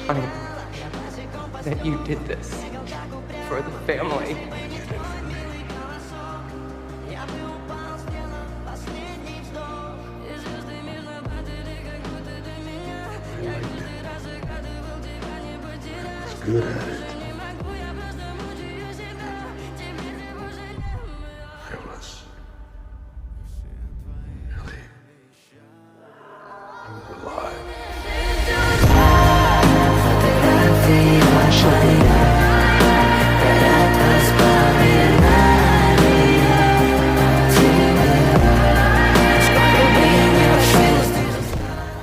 time that you did this for the family. Good at it.